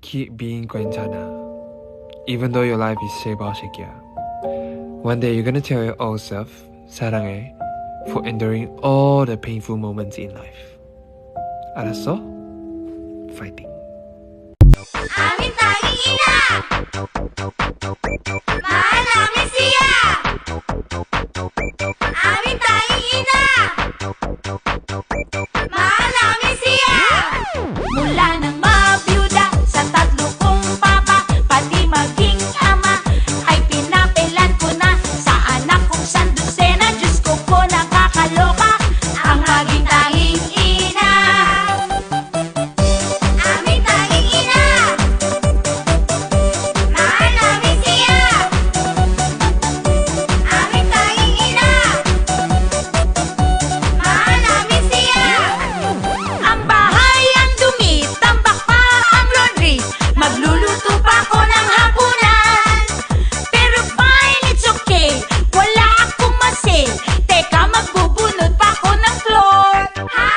Keep being 괜찮아. Even though your life is sheba shakiya. One day you're gonna tell your old self, 사랑해, for enduring all the painful moments in life. 알았어? Fighting. 아민 땅이나 mahal namin siya. Amin 땅이나 mahal namin siya. Mula nang mabiyuda sa tatlo kong papa, pati maging ama, ay pinapilan ko na sa anak kong sandusena. Diyos ko po, nakakaloka ang maging tanging ina. Amin tanging ina, mahal namin siya. Amin tanging ina, mahal namin siya. Ang bahay ang dumi, tambak pa ang laundry, magluluto pa ako ng hapunan. Pero fine, it's okay, wala akong masil. Teka, magbubunot pa ako ng floor. Ha?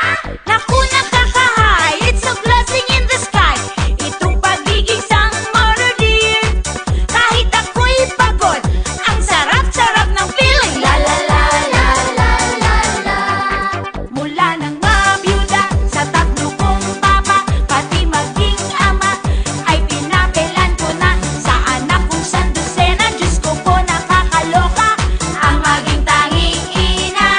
Naku, nakakahay, it's a blessing in the sky. Itong pagiging sang mother dear. Kahit ako'y pagod, ang sarap-sarap ng feeling. La la la la la la la. Mula nang mabiyuda sa tatlo kong papa, pati maging ama, ay pinapilan ko na sa anak kong sandusena. Diyos ko po, nakakaloka ang maging tanging ina.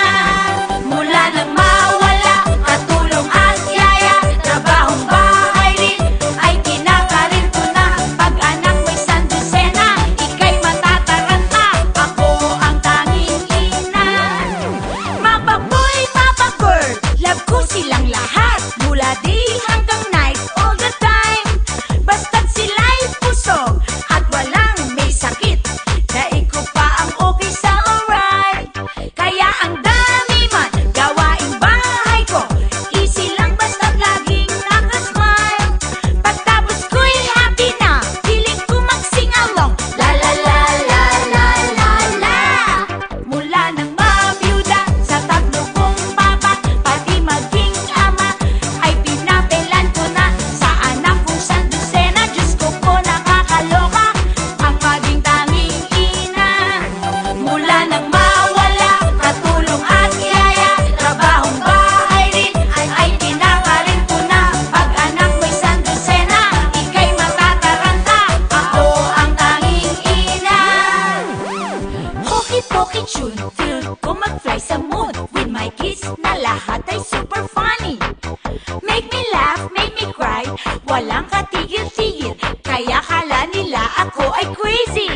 Mula nang mawala, katulong at yaya, trabahong bahay rin, ay kinakarin ko na. Pag anak mo'y sandusena, ika'y matataranta, ako ang tanging ina. Mapa boy, mapa girl, love ko silang lahat, mula day hanggang night, all the time. Basta't sila'y pusog at walang may sakit, daig ko pa ang okay sa alright. Kaya ang dami man gawaing bahay ko, easy lang basta't laging nakasmile. Pagtapos ko'y happy na, feeling ko mag-sing along. La la la la la la la. Mula nang mabiyuda sa tatlo kong papa, pati maging ama, ay pinapilan ko na sa anak kong sandusena. Diyos ko po, nakakaloka ang maging tanging ina. Mula nang mawala, katulong at yaya, trabahong bahay rin, ay pinakarin ko na. Pag anak mo'y sandusena, ika'y matataranta, ako ang tanging ina. Hoki-poki tune, feel ko mag-fly sa moon. With my kids na lahat ay super funny. Make me laugh, make me cry, walang katigil-tigil, kaya kala nila ako ay crazy.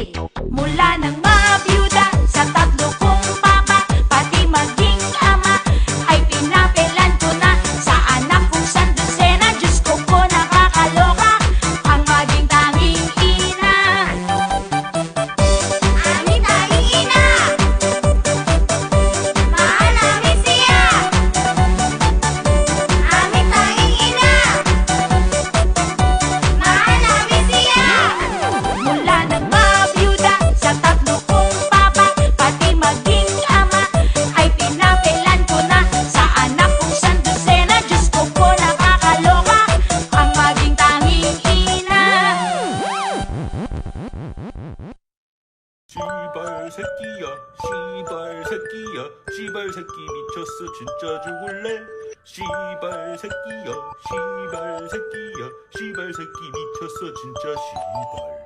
Mula nang mabiyuda sa tatlo kong papa, pati maging ama, ay pinapilan ko na sa anak kong sandusena. Diyos ko po, nakakaloka ang maging tanging ina. Amin tanging ina, mahal namin siya. Amin tanging ina, mahal namin siya. Mula nang mabiyuda sa tatlo kong papa, pati maging ama, ay pinapilan ko na sa anak kong sandusena. Diyos ko po, nakakaloka ang maging tanging ina. 시발 새끼야 시발 새끼야 시발 새끼 미쳤어 진짜 죽을래 시발 새끼야 시발 새끼야 시발 새끼 미쳤어 진짜 시발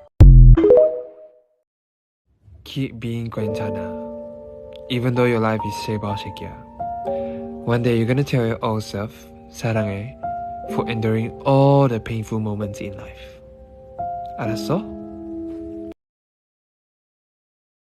Keep being 괜찮아. Even though your life is sheba shakiya. One day you're gonna tell your old self, 사랑해, for enduring all the painful moments in life. 알았어?